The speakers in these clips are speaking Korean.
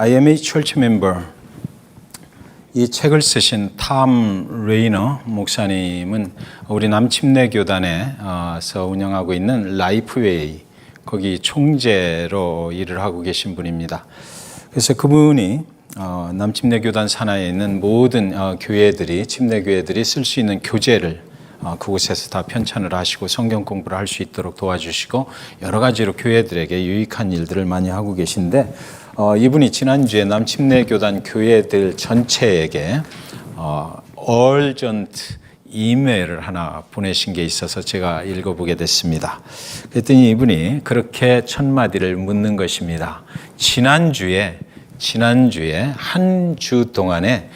I am a church member. 이 책을 쓰신 탐 레이너 목사님은 우리 남침례교단에서 운영하고 있는 라이프웨이 거기 총재로 일을 하고 계신 분입니다. 그래서 그분이 남침례교단 산하에 있는 모든 교회들이 침례교회들이 쓸 수 있는 교재를 그곳에서 다 편찬을 하시고 성경 공부를 할 수 있도록 도와주시고 여러 가지로 교회들에게 유익한 일들을 많이 하고 계신데 이분이 지난주에 남침례교단 교회들 전체에게 얼전트 이메일을 하나 보내신 게 있어서 제가 읽어보게 됐습니다. 그랬더니 이분이 그렇게 첫 마디를 묻는 것입니다. 지난주에 한 주 동안에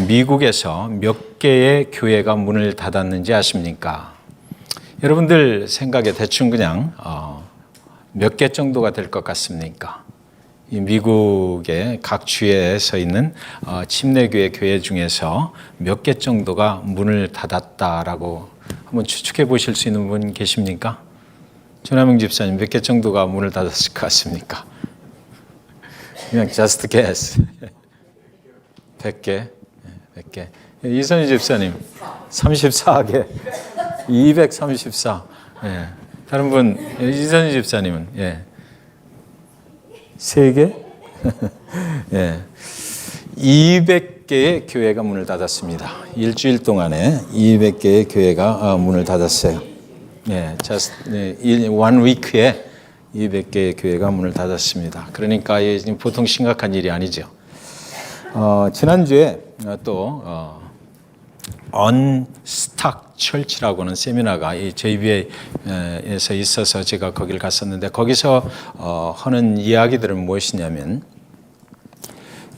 미국에서 몇 개의 교회가 문을 닫았는지 아십니까? 여러분들 생각에 대충 그냥 몇 개 정도가 될 것 같습니까? 이 미국의 각 주에 서 있는 침례교회 교회 중에서 몇 개 정도가 문을 닫았다라고 한번 추측해 보실 수 있는 분 계십니까? 전하명 집사님 몇 개 정도가 문을 닫았을 것 같습니까? 그냥 just guess. 100개? 100개. 이선희 집사님 34개. 234. 예. 다른 분 이선희 집사님은 예. 3개? 예. 200개의 교회가 문을 닫았습니다. 일주일 동안에 200개의 교회가 문을 닫았어요. 예. one week에 200개의 교회가 문을 닫았습니다. 그러니까 보통 심각한 일이 아니죠. 지난주에 또 Unstuck Church라고 하는 세미나가 이 JBA에서 있어서 제가 거기를 갔었는데 거기서 하는 이야기들은 무엇이냐면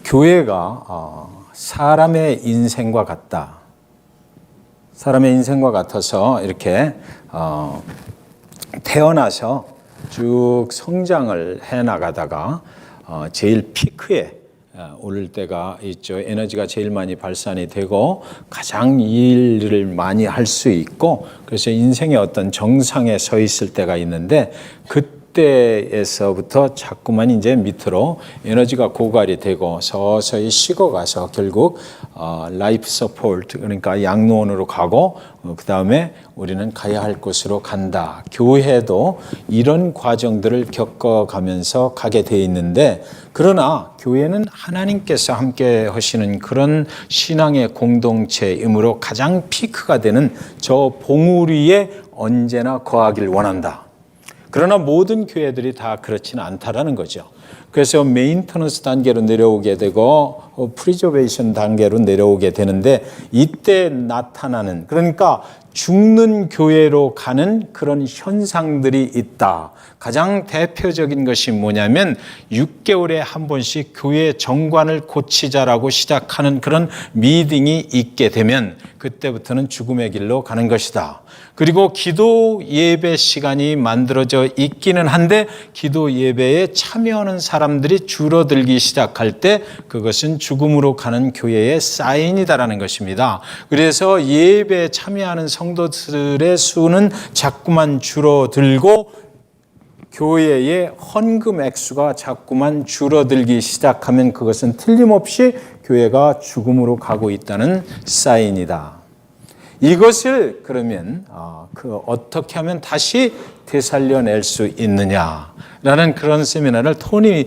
교회가 사람의 인생과 같다. 사람의 인생과 같아서 이렇게 태어나서 쭉 성장을 해나가다가 제일 피크에 오를 때가 있죠. 에너지가 제일 많이 발산이 되고 가장 일을 많이 할 수 있고 그래서 인생의 어떤 정상에 서 있을 때가 있는데 그때에서부터 자꾸만 이제 밑으로 에너지가 고갈이 되고 서서히 식어가서 결국 라이프 서포트 그러니까 양로원으로 가고 그 다음에 우리는 가야 할 곳으로 간다. 교회도 이런 과정들을 겪어가면서 가게 돼 있는데 그러나 교회는 하나님께서 함께 하시는 그런 신앙의 공동체이므로 가장 피크가 되는 저 봉우리 위에 언제나 거하길 원한다. 그러나 모든 교회들이 다 그렇지는 않다라는 거죠. 그래서 메인터넌스 단계로 내려오게 되고 프리저베이션 단계로 내려오게 되는데 이때 나타나는 그러니까 죽는 교회로 가는 그런 현상들이 있다. 가장 대표적인 것이 뭐냐면 6개월에 한 번씩 교회 정관을 고치자라고 시작하는 그런 미팅이 있게 되면 그때부터는 죽음의 길로 가는 것이다. 그리고 기도 예배 시간이 만들어져 있기는 한데 기도 예배에 참여하는 사람들이 줄어들기 시작할 때 그것은 죽음으로 가는 교회의 사인이다라는 것입니다. 그래서 예배에 참여하는 성도들의 수는 자꾸만 줄어들고 교회의 헌금 액수가 자꾸만 줄어들기 시작하면 그것은 틀림없이 교회가 죽음으로 가고 있다는 사인이다. 이것을 그러면 어떻게 하면 다시 되살려낼 수 있느냐라는 그런 세미나를 토니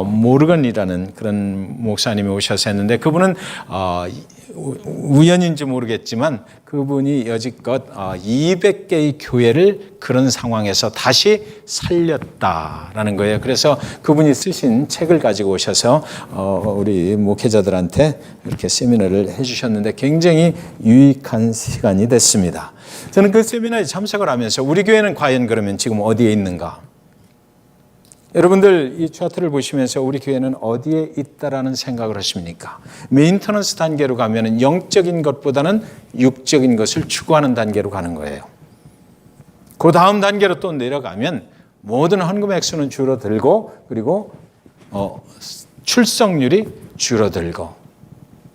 모르건이라는 그런 목사님이 오셔서 했는데 그분은 우연인지 모르겠지만 그분이 여지껏 200개의 교회를 그런 상황에서 다시 살렸다라는 거예요. 그래서 그분이 쓰신 책을 가지고 오셔서 우리 목회자들한테 이렇게 세미나를 해주셨는데 굉장히 유익한 시간이 됐습니다. 저는 그 세미나에 참석을 하면서 우리 교회는 과연 그러면 지금 어디에 있는가? 여러분들 이 차트를 보시면서 우리 교회는 어디에 있다라는 생각을 하십니까? 메인터넌스 단계로 가면 영적인 것보다는 육적인 것을 추구하는 단계로 가는 거예요. 그 다음 단계로 또 내려가면 모든 헌금 액수는 줄어들고 그리고 출석률이 줄어들고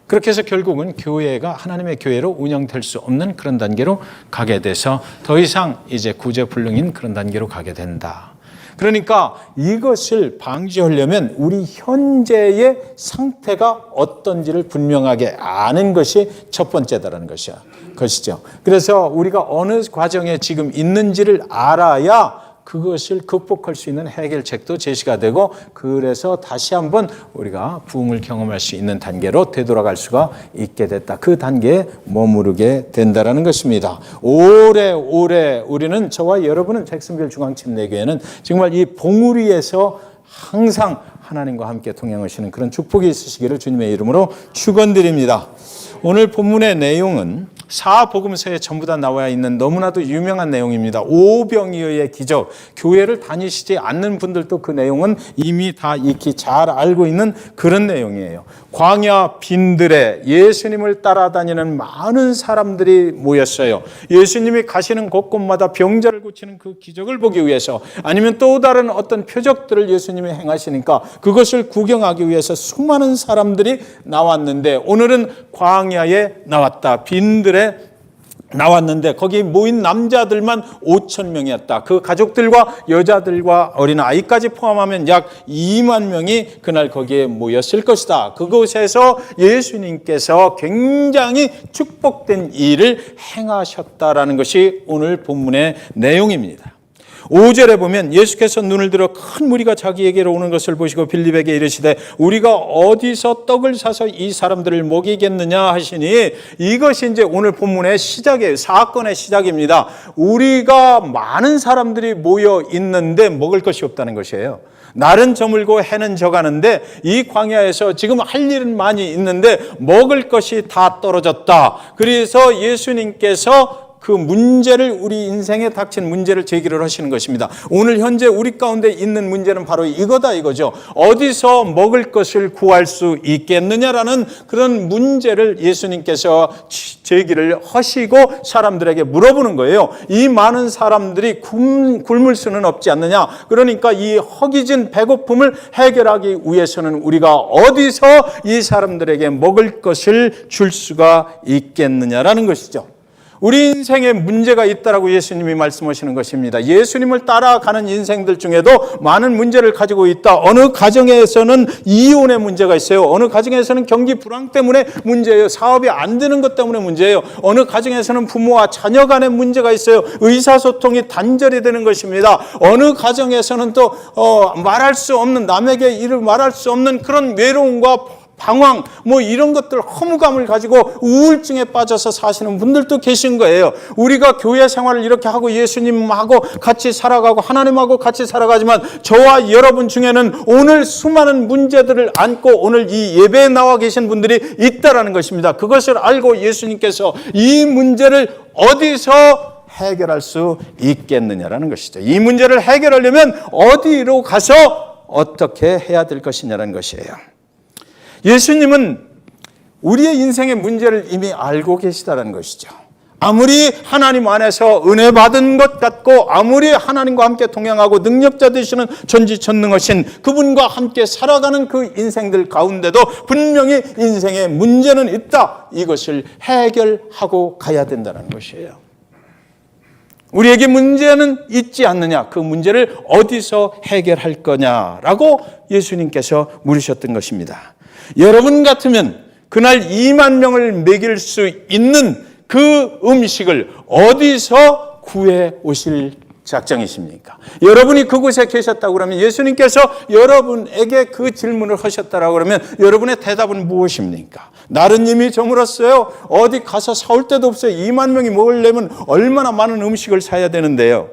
그렇게 해서 결국은 교회가 하나님의 교회로 운영될 수 없는 그런 단계로 가게 돼서 더 이상 이제 구제불능인 그런 단계로 가게 된다. 그러니까 이것을 방지하려면 우리 현재의 상태가 어떤지를 분명하게 아는 것이 첫 번째다라는 것이죠. 그래서 우리가 어느 과정에 지금 있는지를 알아야 그것을 극복할 수 있는 해결책도 제시가 되고, 그래서 다시 한번 우리가 부흥을 경험할 수 있는 단계로 되돌아갈 수가 있게 됐다. 그 단계에 머무르게 된다라는 것입니다. 오래오래 우리는, 저와 여러분은 잭슨빌 중앙침례교회는 정말 이 봉우리에서 항상 하나님과 함께 동행하시는 그런 축복이 있으시기를 주님의 이름으로 축원드립니다. 오늘 본문의 내용은 사복음서에 전부 다 나와 있는 너무나도 유명한 내용입니다. 오병이어의 기적. 교회를 다니시지 않는 분들도 그 내용은 이미 다 익히 잘 알고 있는 그런 내용이에요. 광야 빈들에 예수님을 따라다니는 많은 사람들이 모였어요. 예수님이 가시는 곳곳마다 병자를 고치는 그 기적을 보기 위해서, 아니면 또 다른 어떤 표적들을 예수님이 행하시니까 그것을 구경하기 위해서 수많은 사람들이 나왔는데, 오늘은 광야에 나왔다. 빈들에 나왔는데 거기 모인 남자들만 5,000명이었다. 그 가족들과 여자들과 어린아이까지 포함하면 약 2만 명이 그날 거기에 모였을 것이다. 그곳에서 예수님께서 굉장히 축복된 일을 행하셨다라는 것이 오늘 본문의 내용입니다. 5절에 보면 예수께서 눈을 들어 큰 무리가 자기에게로 오는 것을 보시고 빌립에게 이르시되 우리가 어디서 떡을 사서 이 사람들을 먹이겠느냐 하시니, 이것이 이제 오늘 본문의 시작이에요. 사건의 시작입니다. 우리가 많은 사람들이 모여 있는데 먹을 것이 없다는 것이에요. 날은 저물고 해는 져가는데 이 광야에서 지금 할 일은 많이 있는데 먹을 것이 다 떨어졌다. 그래서 예수님께서 그 문제를, 우리 인생에 닥친 문제를 제기를 하시는 것입니다. 오늘 현재 우리 가운데 있는 문제는 바로 이거죠. 어디서 먹을 것을 구할 수 있겠느냐라는 그런 문제를 예수님께서 제기를 하시고 사람들에게 물어보는 거예요. 이 많은 사람들이 굶을 수는 없지 않느냐. 그러니까 이 허기진 배고픔을 해결하기 위해서는 우리가 어디서 이 사람들에게 먹을 것을 줄 수가 있겠느냐라는 것이죠. 우리 인생에 문제가 있다라고 예수님이 말씀하시는 것입니다. 예수님을 따라가는 인생들 중에도 많은 문제를 가지고 있다. 어느 가정에서는 이혼의 문제가 있어요. 어느 가정에서는 경기 불황 때문에 문제예요. 사업이 안 되는 것 때문에 문제예요. 어느 가정에서는 부모와 자녀 간의 문제가 있어요. 의사소통이 단절이 되는 것입니다. 어느 가정에서는 또 말할 수 없는, 남에게 이를 말할 수 없는 그런 외로움과 방황, 이런 것들, 허무감을 가지고 우울증에 빠져서 사시는 분들도 계신 거예요. 우리가 교회 생활을 이렇게 하고 예수님하고 같이 살아가고 하나님하고 같이 살아가지만 저와 여러분 중에는 오늘 수많은 문제들을 안고 오늘 이 예배에 나와 계신 분들이 있다라는 것입니다. 그것을 알고 예수님께서 이 문제를 어디서 해결할 수 있겠느냐라는 것이죠. 이 문제를 해결하려면 어디로 가서 어떻게 해야 될 것이냐라는 것이에요. 예수님은 우리의 인생의 문제를 이미 알고 계시다는 것이죠. 아무리 하나님 안에서 은혜 받은 것 같고, 아무리 하나님과 함께 동행하고 능력자 되시는 전지전능하신 그분과 함께 살아가는 그 인생들 가운데도 분명히 인생에 문제는 있다. 이것을 해결하고 가야 된다는 것이에요. 우리에게 문제는 있지 않느냐? 그 문제를 어디서 해결할 거냐라고 예수님께서 물으셨던 것입니다. 여러분 같으면 그날 2만 명을 먹일 수 있는 그 음식을 어디서 구해 오실 작정이십니까? 여러분이 그곳에 계셨다고 그러면, 예수님께서 여러분에게 그 질문을 하셨다고 그러면 여러분의 대답은 무엇입니까? 날은 이미 저물었어요. 어디 가서 사올 데도 없어요. 2만 명이 먹으려면 얼마나 많은 음식을 사야 되는데요.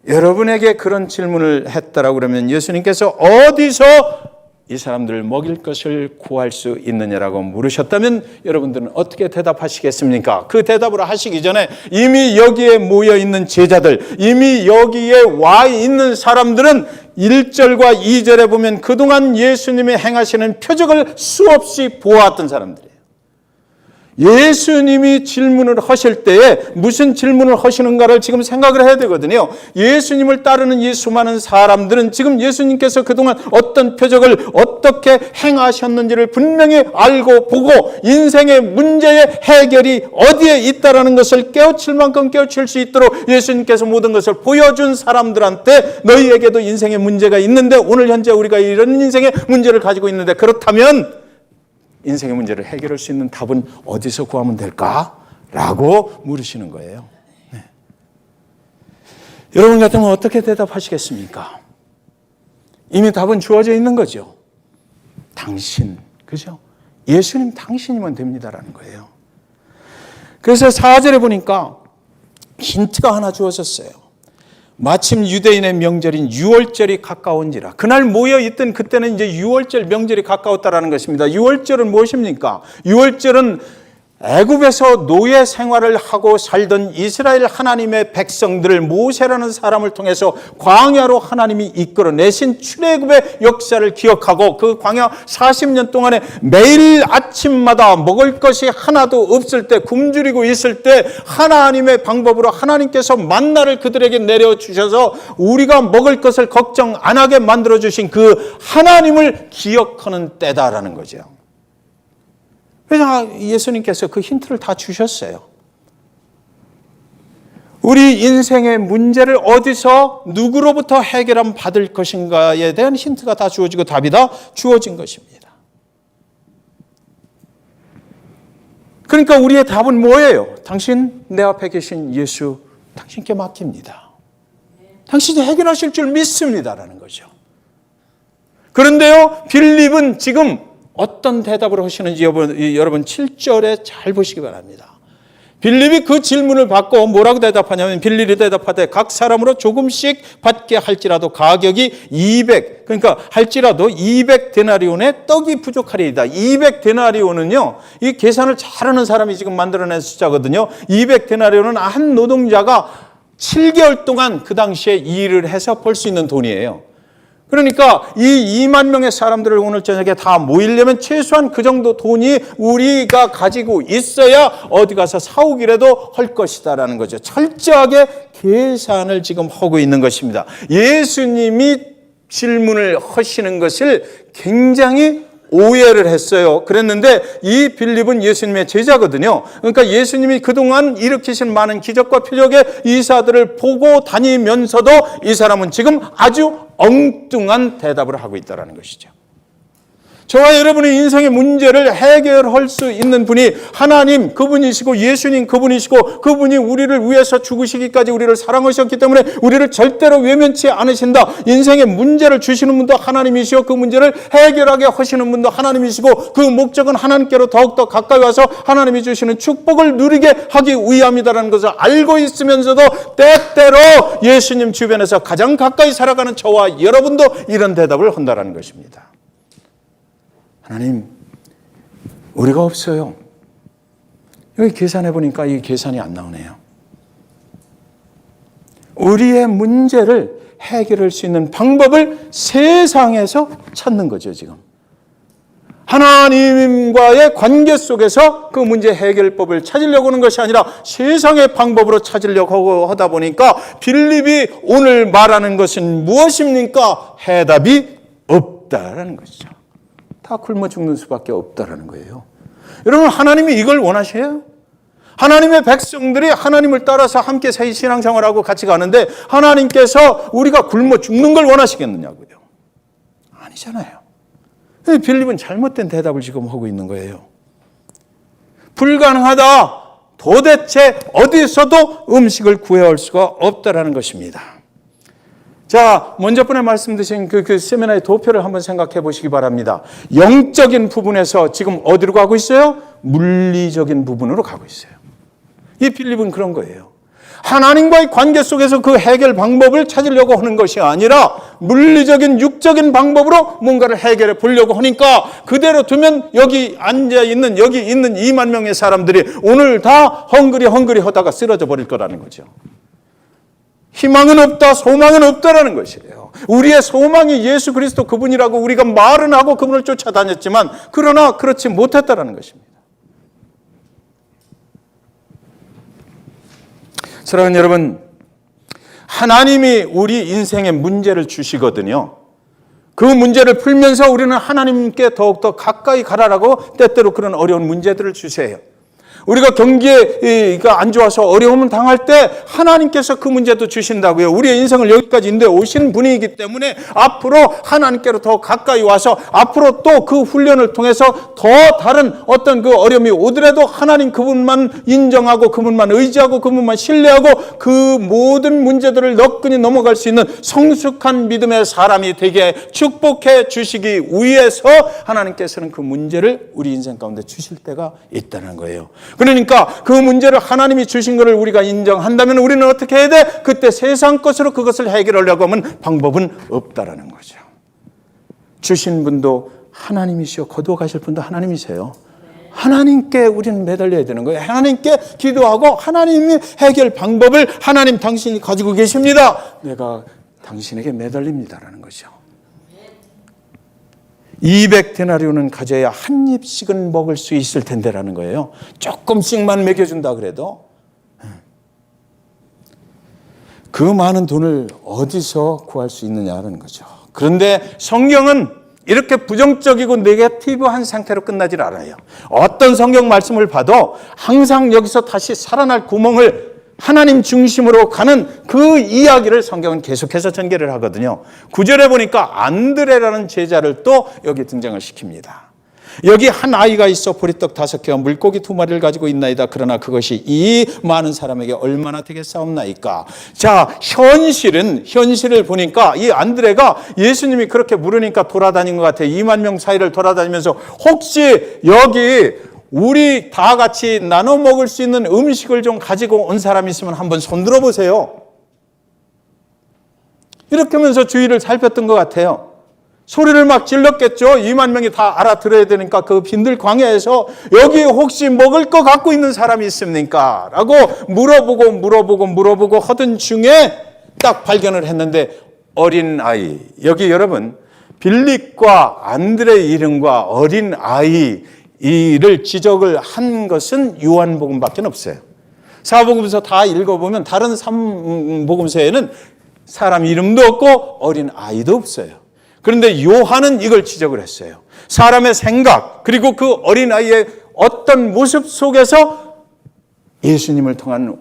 여러분에게 그런 질문을 했다라고 그러면 예수님께서 어디서 이 사람들을 먹일 것을 구할 수 있느냐라고 물으셨다면 여러분들은 어떻게 대답하시겠습니까? 그 대답을 하시기 전에 이미 여기에 모여 있는 제자들, 이미 여기에 와 있는 사람들은 1절과 2절에 보면 그동안 예수님이 행하시는 표적을 수없이 보았던 사람들이에요. 예수님이 질문을 하실 때에 무슨 질문을 하시는가를 지금 생각을 해야 되거든요. 예수님을 따르는 이 수많은 사람들은 지금 예수님께서 그동안 어떤 표적을 어떻게 행하셨는지를 분명히 알고 보고 인생의 문제의 해결이 어디에 있다는 것을 깨우칠 만큼 깨우칠 수 있도록 예수님께서 모든 것을 보여준 사람들한테 너희에게도 인생의 문제가 있는데 오늘 현재 우리가 이런 인생의 문제를 가지고 있는데 그렇다면 인생의 문제를 해결할 수 있는 답은 어디서 구하면 될까? 라고 물으시는 거예요. 네. 여러분 같으면 어떻게 대답하시겠습니까? 이미 답은 주어져 있는 거죠. 당신, 그죠? 예수님 당신이면 됩니다라는 거예요. 그래서 4절에 보니까 힌트가 하나 주어졌어요. 마침 유대인의 명절인 유월절이 가까운지라. 그날 모여있던 그때는 이제 유월절 명절이 가까웠다라는 것입니다. 유월절은 무엇입니까? 유월절은 애굽에서 노예 생활을 하고 살던 이스라엘 하나님의 백성들을 모세라는 사람을 통해서 광야로 하나님이 이끌어내신 출애굽의 역사를 기억하고 그 광야 40년 동안에 매일 아침마다 먹을 것이 하나도 없을 때 굶주리고 있을 때 하나님의 방법으로 하나님께서 만나를 그들에게 내려주셔서 우리가 먹을 것을 걱정 안 하게 만들어주신 그 하나님을 기억하는 때다라는 거죠. 그래서 예수님께서 그 힌트를 다 주셨어요. 우리 인생의 문제를 어디서 누구로부터 해결하면 받을 것인가에 대한 힌트가 다 주어지고 답이 다 주어진 것입니다. 그러니까 우리의 답은 뭐예요? 당신 내 앞에 계신 예수 당신께 맡깁니다. 당신이 해결하실 줄 믿습니다라는 거죠. 그런데요, 빌립은 지금 어떤 대답을 하시는지 여러분 7절에 잘 보시기 바랍니다. 빌립이 그 질문을 받고 뭐라고 대답하냐면 빌립이 대답하되 각 사람으로 조금씩 받게 할지라도 가격이 200 그러니까 할지라도 200데나리온의 떡이 부족하리이다. 200데나리온은요. 이 계산을 잘하는 사람이 지금 만들어낸 숫자거든요. 200데나리온은 한 노동자가 7개월 동안 그 당시에 일을 해서 벌 수 있는 돈이에요. 그러니까 이 2만 명의 사람들을 오늘 저녁에 다 모이려면 최소한 그 정도 돈이 우리가 가지고 있어야 어디 가서 사오기라도 할 것이다라는 거죠. 철저하게 계산을 지금 하고 있는 것입니다. 예수님이 질문을 하시는 것을 굉장히 오해를 했어요. 그랬는데 이 빌립은 예수님의 제자거든요. 그러니까 예수님이 그동안 일으키신 많은 기적과 표적의 이사들을 보고 다니면서도 이 사람은 지금 아주 엉뚱한 대답을 하고 있다는 것이죠. 저와 여러분의 인생의 문제를 해결할 수 있는 분이 하나님 그분이시고 예수님 그분이시고 그분이 우리를 위해서 죽으시기까지 우리를 사랑하셨기 때문에 우리를 절대로 외면치 않으신다. 인생의 문제를 주시는 분도 하나님이시고 그 문제를 해결하게 하시는 분도 하나님이시고 그 목적은 하나님께로 더욱더 가까이 와서 하나님이 주시는 축복을 누리게 하기 위함이다라는 것을 알고 있으면서도 때때로 예수님 주변에서 가장 가까이 살아가는 저와 여러분도 이런 대답을 한다는 것입니다. 하나님, 우리가 없어요. 여기 계산해 보니까 이 계산이 안 나오네요. 우리의 문제를 해결할 수 있는 방법을 세상에서 찾는 거죠, 지금. 하나님과의 관계 속에서 그 문제 해결법을 찾으려고 하는 것이 아니라 세상의 방법으로 찾으려고 하다 보니까 빌립이 오늘 말하는 것은 무엇입니까? 해답이 없다라는 것이죠. 다 굶어 죽는 수밖에 없다라는 거예요. 여러분, 하나님이 이걸 원하셔요? 하나님의 백성들이 하나님을 따라서 함께 신앙생활하고 같이 가는데 하나님께서 우리가 굶어 죽는 걸 원하시겠느냐고요? 아니잖아요. 빌립은 잘못된 대답을 지금 하고 있는 거예요. 불가능하다. 도대체 어디서도 음식을 구해올 수가 없다라는 것입니다. 자, 먼저 번에 말씀드린 그 세미나의 도표를 한번 생각해 보시기 바랍니다. 영적인 부분에서 지금 어디로 가고 있어요? 물리적인 부분으로 가고 있어요. 이 빌립은 그런 거예요. 하나님과의 관계 속에서 그 해결 방법을 찾으려고 하는 것이 아니라 물리적인 육적인 방법으로 뭔가를 해결해 보려고 하니까 그대로 두면 여기 앉아있는 여기 있는 2만 명의 사람들이 오늘 다 헝그리 하다가 쓰러져 버릴 거라는 거죠. 희망은 없다, 소망은 없다라는 것이에요. 우리의 소망이 예수 그리스도 그분이라고 우리가 말은 하고 그분을 쫓아다녔지만 그러나 그렇지 못했다라는 것입니다. 사랑하는 여러분, 하나님이 우리 인생에 문제를 주시거든요. 그 문제를 풀면서 우리는 하나님께 더욱더 가까이 가라라고 때때로 그런 어려운 문제들을 주세요. 우리가 경기가 안 좋아서 어려움을 당할 때 하나님께서 그 문제도 주신다고요. 우리의 인생을 여기까지 인도해 오신 분이기 때문에 앞으로 하나님께로 더 가까이 와서 앞으로 또 그 훈련을 통해서 더 다른 어떤 그 어려움이 오더라도 하나님 그분만 인정하고 그분만 의지하고 그분만 신뢰하고 그 모든 문제들을 너끈히 넘어갈 수 있는 성숙한 믿음의 사람이 되게 축복해 주시기 위해서 하나님께서는 그 문제를 우리 인생 가운데 주실 때가 있다는 거예요. 그러니까 그 문제를 하나님이 주신 것을 우리가 인정한다면 우리는 어떻게 해야 돼? 그때 세상 것으로 그것을 해결하려고 하면 방법은 없다라는 거죠. 주신 분도 하나님이시오. 거두어 가실 분도 하나님이세요. 하나님께 우리는 매달려야 되는 거예요. 하나님께 기도하고 하나님이 해결 방법을 하나님 당신이 가지고 계십니다. 내가 당신에게 매달립니다라는 거죠. 200데나리온은 가져야 한 입씩은 먹을 수 있을 텐데라는 거예요. 조금씩만 먹여준다 그래도. 그 많은 돈을 어디서 구할 수 있느냐는 거죠. 그런데 성경은 이렇게 부정적이고 네거티브한 상태로 끝나질 않아요. 어떤 성경 말씀을 봐도 항상 여기서 다시 살아날 구멍을 하나님 중심으로 가는 그 이야기를 성경은 계속해서 전개를 하거든요. 9절에 보니까 안드레라는 제자를 또 여기 등장을 시킵니다. 여기 한 아이가 있어 보리떡 5개와 물고기 2마리를 가지고 있나이다. 그러나 그것이 이 많은 사람에게 얼마나 되겠사옵나이까. 자, 현실을 보니까 이 안드레가 예수님이 그렇게 물으니까 돌아다닌 것 같아요. 2만 명 사이를 돌아다니면서 혹시 여기 우리 다 같이 나눠 먹을 수 있는 음식을 좀 가지고 온 사람 있으면 한번 손 들어보세요. 이렇게 하면서 주위를 살폈던 것 같아요. 소리를 막 질렀겠죠. 2만 명이 다 알아들어야 되니까 그 빈들 광야에서 여기 혹시 먹을 거 갖고 있는 사람이 있습니까? 라고 물어보고 하던 중에 딱 발견을 했는데 어린 아이. 여기 여러분 빌립과 안드레의 이름과 어린 아이 이를 지적을 한 것은 요한복음밖에 없어요. 사복음서 다 읽어보면 다른 3복음서에는 사람 이름도 없고 어린 아이도 없어요. 그런데 요한은 이걸 지적을 했어요. 사람의 생각 그리고 그 어린 아이의 어떤 모습 속에서 예수님을 통한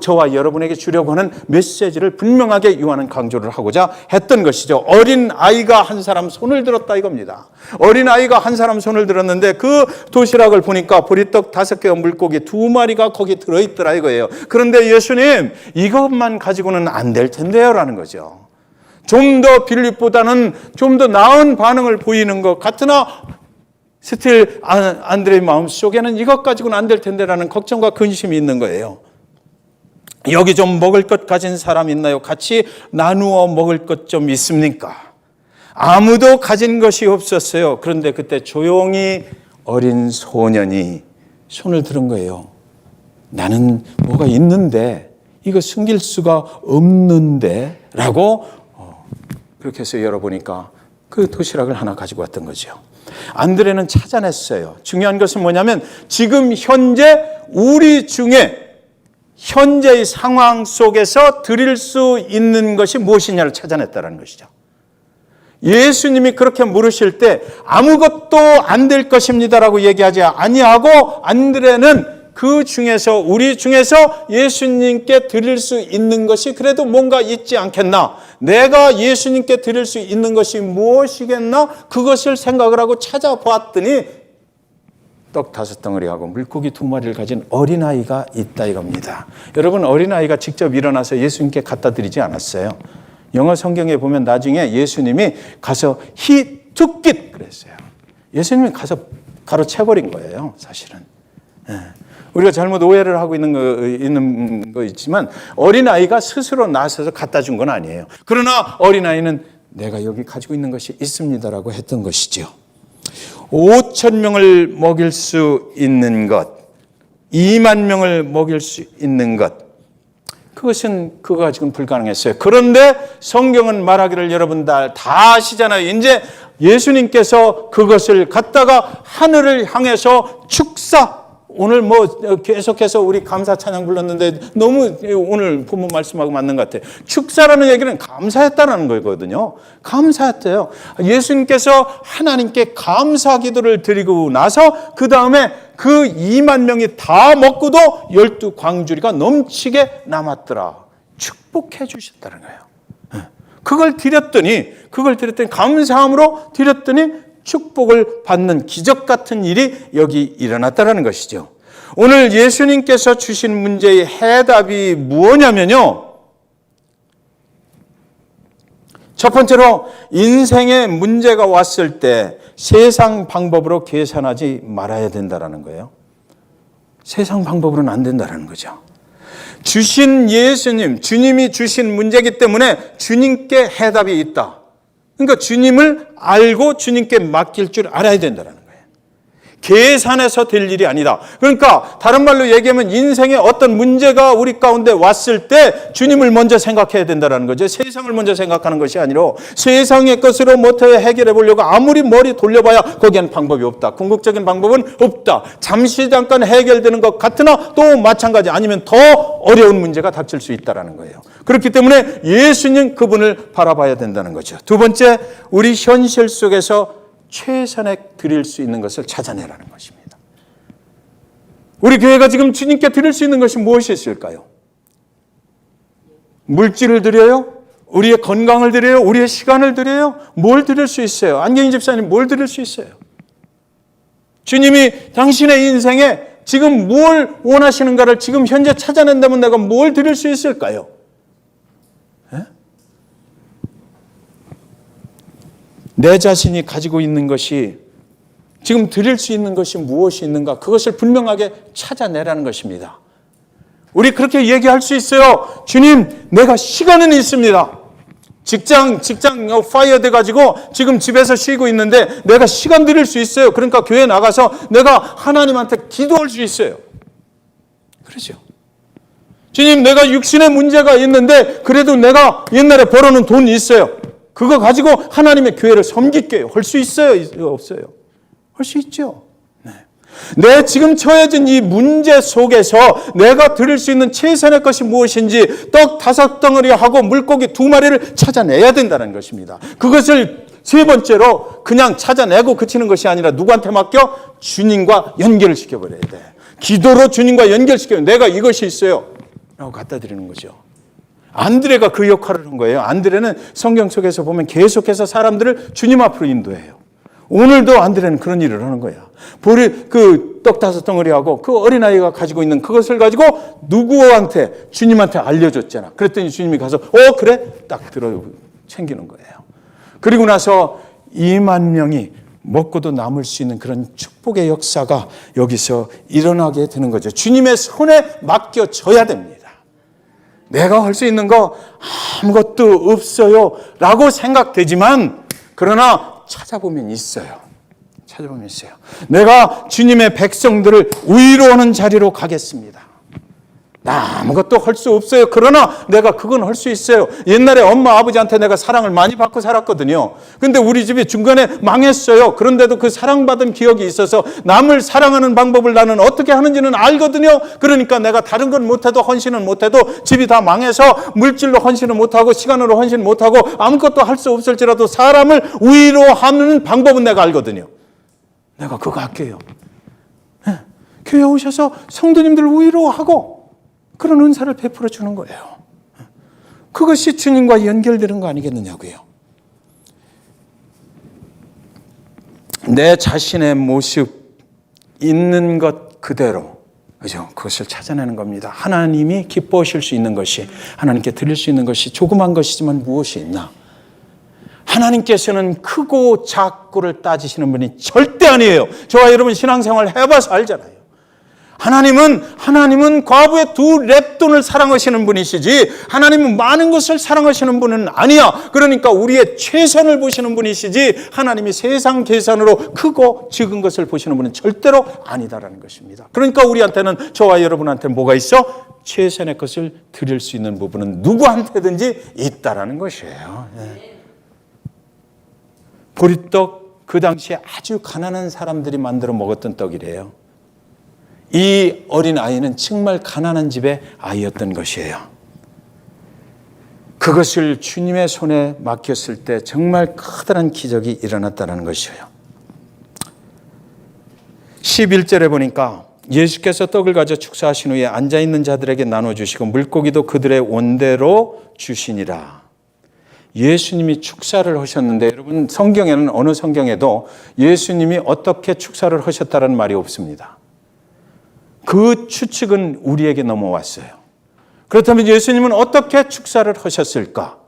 저와 여러분에게 주려고 하는 메시지를 분명하게 요한은 강조를 하고자 했던 것이죠. 어린 아이가 한 사람 손을 들었다 이겁니다. 어린 아이가 한 사람 손을 들었는데 그 도시락을 보니까 보리떡 5개와 물고기 2마리가 거기 들어있더라 이거예요. 그런데 예수님 이것만 가지고는 안 될 텐데요 라는 거죠. 좀 더 빌립보다는 좀 더 나은 반응을 보이는 것 같으나 스틸 안드레의 마음속에는 이것 가지고는 안 될 텐데라는 걱정과 근심이 있는 거예요. 여기 좀 먹을 것 가진 사람 있나요? 같이 나누어 먹을 것 좀 있습니까? 아무도 가진 것이 없었어요. 그런데 그때 조용히 어린 소년이 손을 들은 거예요. 나는 뭐가 있는데 이거 숨길 수가 없는데 라고 그렇게 해서 열어보니까 그 도시락을 하나 가지고 왔던 거죠. 안드레는 찾아냈어요. 중요한 것은 뭐냐면 지금 현재 우리 중에 현재의 상황 속에서 드릴 수 있는 것이 무엇이냐를 찾아냈다는 것이죠. 예수님이 그렇게 물으실 때 아무것도 안 될 것입니다라고 얘기하지 아니하고 안드레는 그 중에서 우리 중에서 예수님께 드릴 수 있는 것이 그래도 뭔가 있지 않겠나? 내가 예수님께 드릴 수 있는 것이 무엇이겠나? 그것을 생각을 하고 찾아봤더니 떡 5덩어리하고 물고기 2마리를 가진 어린아이가 있다 이겁니다. 여러분 어린아이가 직접 일어나서 예수님께 갖다 드리지 않았어요. 영어 성경에 보면 나중에 예수님이 가서 He took it 그랬어요. 예수님이 가서 가로채버린 거예요 사실은. 우리가 잘못 오해를 하고 있는 거 있지만 어린아이가 스스로 나서서 갖다 준 건 아니에요. 그러나 어린아이는 내가 여기 가지고 있는 것이 있습니다라고 했던 것이죠. 5천 명을 먹일 수 있는 것, 2만 명을 먹일 수 있는 것, 그것은 그거 가지고는 불가능했어요. 그런데 성경은 말하기를 여러분 다 아시잖아요. 이제 예수님께서 그것을 갖다가 하늘을 향해서 축사 오늘 계속해서 우리 감사 찬양 불렀는데 너무 오늘 본문 말씀하고 맞는 것 같아요. 축사라는 얘기는 감사했다는 거거든요. 감사했대요. 예수님께서 하나님께 감사 기도를 드리고 나서 그 다음에 그 2만 명이 다 먹고도 12광주리가 넘치게 남았더라. 축복해 주셨다는 거예요. 그걸 드렸더니 감사함으로 드렸더니 축복을 받는 기적 같은 일이 여기 일어났다는 것이죠. 오늘 예수님께서 주신 문제의 해답이 무엇냐면요. 첫 번째로 인생에 문제가 왔을 때 세상 방법으로 계산하지 말아야 된다는 거예요. 세상 방법으로는 안 된다는 거죠. 주신 예수님, 주님이 주신 문제이기 때문에 주님께 해답이 있다. 그러니까 주님을 알고 주님께 맡길 줄 알아야 된다는 거예요. 계산해서 될 일이 아니다. 그러니까 다른 말로 얘기하면 인생에 어떤 문제가 우리 가운데 왔을 때 주님을 먼저 생각해야 된다는 거죠. 세상을 먼저 생각하는 것이 아니라 세상의 것으로 못해 해결해 보려고 아무리 머리 돌려봐야 거기엔 방법이 없다. 궁극적인 방법은 없다. 잠시 잠깐 해결되는 것 같으나 또 마찬가지 아니면 더 어려운 문제가 닥칠 수 있다는 거예요. 그렇기 때문에 예수님 그분을 바라봐야 된다는 거죠. 두 번째, 우리 현실 속에서 최선에 드릴 수 있는 것을 찾아내라는 것입니다. 우리 교회가 지금 주님께 드릴 수 있는 것이 무엇이 있을까요? 물질을 드려요? 우리의 건강을 드려요? 우리의 시간을 드려요? 뭘 드릴 수 있어요? 안경희 집사님 뭘 드릴 수 있어요? 주님이 당신의 인생에 지금 뭘 원하시는가를 지금 현재 찾아낸다면 내가 뭘 드릴 수 있을까요? 내 자신이 가지고 있는 것이 지금 드릴 수 있는 것이 무엇이 있는가 그것을 분명하게 찾아내라는 것입니다. 우리 그렇게 얘기할 수 있어요. 주님, 내가 시간은 있습니다. 직장 파이어 돼가지고 지금 집에서 쉬고 있는데 내가 시간 드릴 수 있어요. 그러니까 교회 나가서 내가 하나님한테 기도할 수 있어요. 그렇죠. 주님, 내가 육신의 문제가 있는데 그래도 내가 옛날에 벌어놓은 돈이 있어요. 그거 가지고 하나님의 교회를 섬길게요. 할 수 있어요? 없어요? 할 수 있죠. 네. 내 지금 처해진 이 문제 속에서 내가 드릴 수 있는 최선의 것이 무엇인지 떡 5덩어리하고 물고기 2마리를 찾아내야 된다는 것입니다. 그것을 세 번째로 그냥 찾아내고 그치는 것이 아니라 누구한테 맡겨? 주님과 연결을 시켜버려야 돼. 기도로 주님과 연결시켜요. 내가 이것이 있어요. 라고 갖다 드리는 거죠. 안드레가 그 역할을 한 거예요. 안드레는 성경 속에서 보면 계속해서 사람들을 주님 앞으로 인도해요. 오늘도 안드레는 그런 일을 하는 거야. 그 떡 5덩어리하고 그 어린아이가 가지고 있는 그것을 가지고 누구한테? 주님한테 알려줬잖아. 그랬더니 주님이 가서 그래? 딱 들어 챙기는 거예요. 그리고 나서 2만 명이 먹고도 남을 수 있는 그런 축복의 역사가 여기서 일어나게 되는 거죠. 주님의 손에 맡겨져야 됩니다. 내가 할 수 있는 거 아무것도 없어요 라고 생각되지만 그러나 찾아보면 있어요. 내가 주님의 백성들을 위로하는 자리로 가겠습니다. 나 아무것도 할 수 없어요. 그러나 내가 그건 할 수 있어요. 옛날에 엄마 아버지한테 내가 사랑을 많이 받고 살았거든요. 근데 우리 집이 중간에 망했어요. 그런데도 그 사랑받은 기억이 있어서 남을 사랑하는 방법을 나는 어떻게 하는지는 알거든요. 그러니까 내가 다른 건 못해도 헌신은 못해도 집이 다 망해서 물질로 헌신을 못하고 시간으로 헌신 못하고 아무것도 할 수 없을지라도 사람을 위로하는 방법은 내가 알거든요. 내가 그거 할게요. 네. 교회 오셔서 성도님들 위로하고 그런 은사를 베풀어 주는 거예요. 그것이 주님과 연결되는 거 아니겠느냐고요. 내 자신의 모습 있는 것 그대로, 그죠? 그것을 찾아내는 겁니다. 하나님이 기뻐하실 수 있는 것이, 하나님께 드릴 수 있는 것이 조그만 것이지만 무엇이 있나? 하나님께서는 크고 작고를 따지시는 분이 절대 아니에요. 저와 여러분 신앙생활 해봐서 알잖아요. 하나님은 과부의 2랩돈을 사랑하시는 분이시지 하나님은 많은 것을 사랑하시는 분은 아니야. 그러니까 우리의 최선을 보시는 분이시지 하나님이 세상 계산으로 크고 적은 것을 보시는 분은 절대로 아니다라는 것입니다. 그러니까 우리한테는, 저와 여러분한테는 뭐가 있어? 최선의 것을 드릴 수 있는 부분은 누구한테든지 있다라는 것이에요. 보리떡, 그 당시에 아주 가난한 사람들이 만들어 먹었던 떡이래요. 이 어린 아이는 정말 가난한 집의 아이였던 것이에요. 그것을 주님의 손에 맡겼을 때 정말 커다란 기적이 일어났다는 것이에요. 11절에 보니까 예수께서 떡을 가져 축사하신 후에 앉아있는 자들에게 나눠주시고 물고기도 그들의 원대로 주시니라. 예수님이 축사를 하셨는데 여러분 성경에는 어느 성경에도 예수님이 어떻게 축사를 하셨다는 말이 없습니다. 그 추측은 우리에게 넘어왔어요. 그렇다면 예수님은 어떻게 축사를 하셨을까?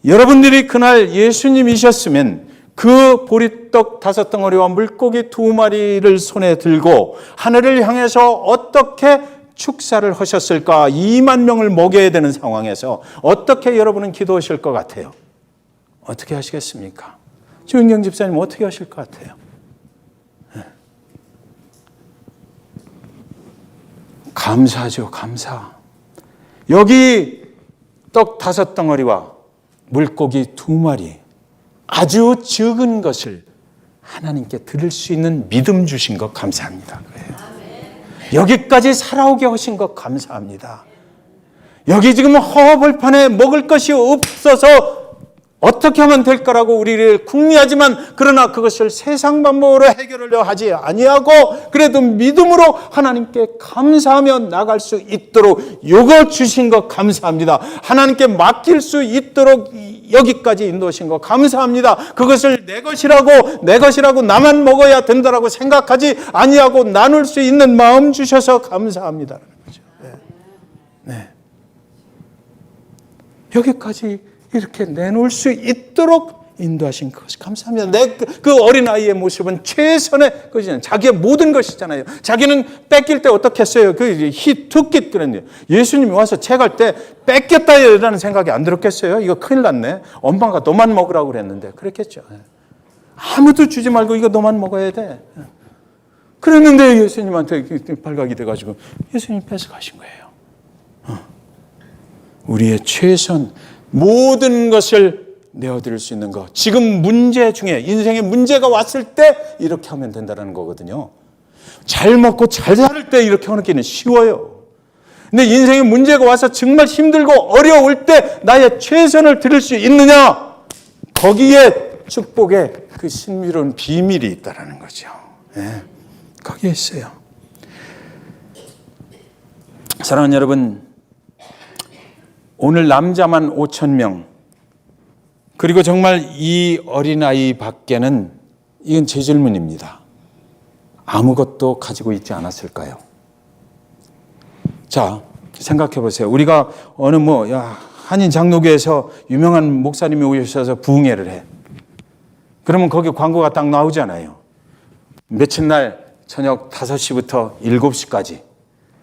여러분들이 그날 예수님이셨으면 그 보리떡 5덩어리와 물고기 2마리를 손에 들고 하늘을 향해서 어떻게 축사를 하셨을까? 2만 명을 먹여야 되는 상황에서 어떻게 여러분은 기도하실 것 같아요? 어떻게 하시겠습니까? 주은경 집사님 어떻게 하실 것 같아요? 감사죠, 감사. 여기 떡 5덩어리와 물고기 2마리, 아주 적은 것을 하나님께 드릴 수 있는 믿음 주신 것 감사합니다. 그래요. 여기까지 살아오게 하신 것 감사합니다. 여기 지금 허벌판에 먹을 것이 없어서 어떻게 하면 될까라고 우리를 궁리하지만 그러나 그것을 세상 방법으로 해결하려 하지 아니하고 그래도 믿음으로 하나님께 감사하며 나갈 수 있도록 요거 주신 것 감사합니다. 하나님께 맡길 수 있도록 여기까지 인도하신 것 감사합니다. 그것을 내 것이라고 나만 먹어야 된다라고 생각하지 아니하고 나눌 수 있는 마음 주셔서 감사합니다라는 거죠. 네. 여기까지 이렇게 내놓을 수 있도록 인도하신 것이 감사합니다. 그 어린아이의 모습은 최선의 것이잖아요. 자기의 모든 것이잖아요. 자기는 뺏길 때 어떻게 했어요? He took it 그랬네요. 예수님이 와서 채갈 때 뺏겼다라는 생각이 안 들었겠어요? 이거 큰일 났네. 엄마가 너만 먹으라고 그랬는데. 그랬겠죠. 아무도 주지 말고 이거 너만 먹어야 돼. 그랬는데 예수님한테 발각이 돼가지고 예수님 뺏어가신 거예요. 우리의 최선 모든 것을 내어드릴 수 있는 것. 지금 문제 중에 인생의 문제가 왔을 때 이렇게 하면 된다는 거거든요. 잘 먹고 잘 살 때 이렇게 하는 게 쉬워요. 근데 인생의 문제가 와서 정말 힘들고 어려울 때 나의 최선을 드릴 수 있느냐? 거기에 축복의 그 신비로운 비밀이 있다는 거죠. 네, 거기에 있어요. 사랑하는 여러분, 오늘 남자만 5,000명 그리고 정말 이 어린아이 밖에는 이건 제 질문입니다. 아무것도 가지고 있지 않았을까요? 자, 생각해 보세요. 우리가 어느 한인 장로교에서 유명한 목사님이 오셔서 부흥회를 해. 그러면 거기 광고가 딱 나오잖아요. 며칠 날 저녁 5시부터 7시까지.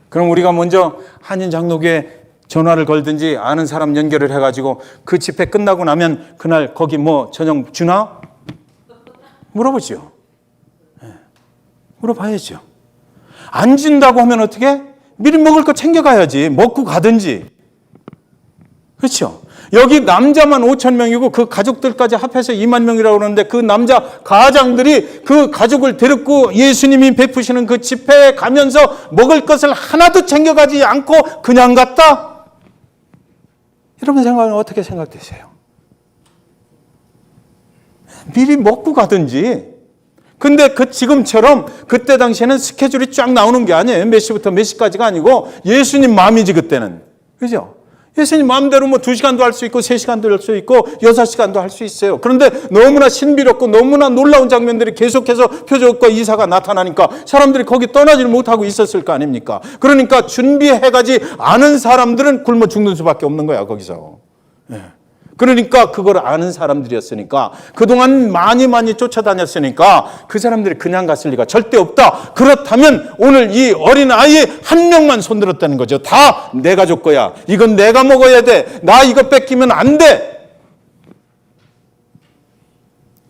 그럼 우리가 먼저 한인 장로교에 전화를 걸든지 아는 사람 연결을 해가지고 그 집회 끝나고 나면 그날 거기 저녁 주나? 물어보죠. 네. 물어봐야죠. 안 준다고 하면 어떻게? 미리 먹을 거 챙겨가야지. 먹고 가든지. 그렇죠? 여기 남자만 5,000명이고 그 가족들까지 합해서 2만 명이라고 그러는데 그 남자 가장들이 그 가족을 데리고 예수님이 베푸시는 그 집회에 가면서 먹을 것을 하나도 챙겨가지 않고 그냥 갔다? 여러분 생각은 어떻게 생각되세요? 미리 먹고 가든지. 근데 지금처럼 그때 당시에는 스케줄이 쫙 나오는 게 아니에요. 몇 시부터 몇 시까지가 아니고 예수님 마음이지 그때는. 그죠? 예수님 마음대로 2시간도 할 수 있고 3시간도 할 수 있고 6시간도 할 수 있어요. 그런데 너무나 신비롭고 너무나 놀라운 장면들이 계속해서 표적과 이사가 나타나니까 사람들이 거기 떠나질 못하고 있었을 거 아닙니까? 그러니까 준비해가지 않은 사람들은 굶어 죽는 수밖에 없는 거야 거기서. 네. 그러니까 그걸 아는 사람들이었으니까 그동안 많이 쫓아다녔으니까 그 사람들이 그냥 갔을 리가 절대 없다. 그렇다면 오늘 이 어린아이 한 명만 손들었다는 거죠. 다 내 가족 거야. 이건 내가 먹어야 돼. 나 이거 뺏기면 안 돼.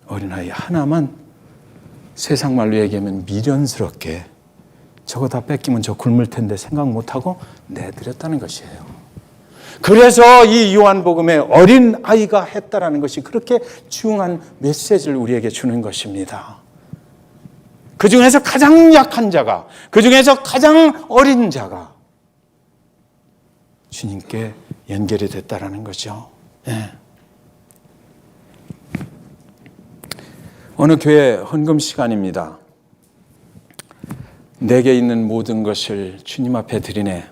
어린아이 하나만 세상 말로 얘기하면 미련스럽게 저거 다 뺏기면 저 굶을 텐데 생각 못하고 내드렸다는 것이에요. 그래서 이 요한복음의 어린 아이가 했다라는 것이 그렇게 중요한 메시지를 우리에게 주는 것입니다. 그 중에서 가장 약한 자가, 그 중에서 가장 어린 자가 주님께 연결이 됐다라는 거죠. 예. 어느 교회 헌금 시간입니다. 내게 있는 모든 것을 주님 앞에 드리네.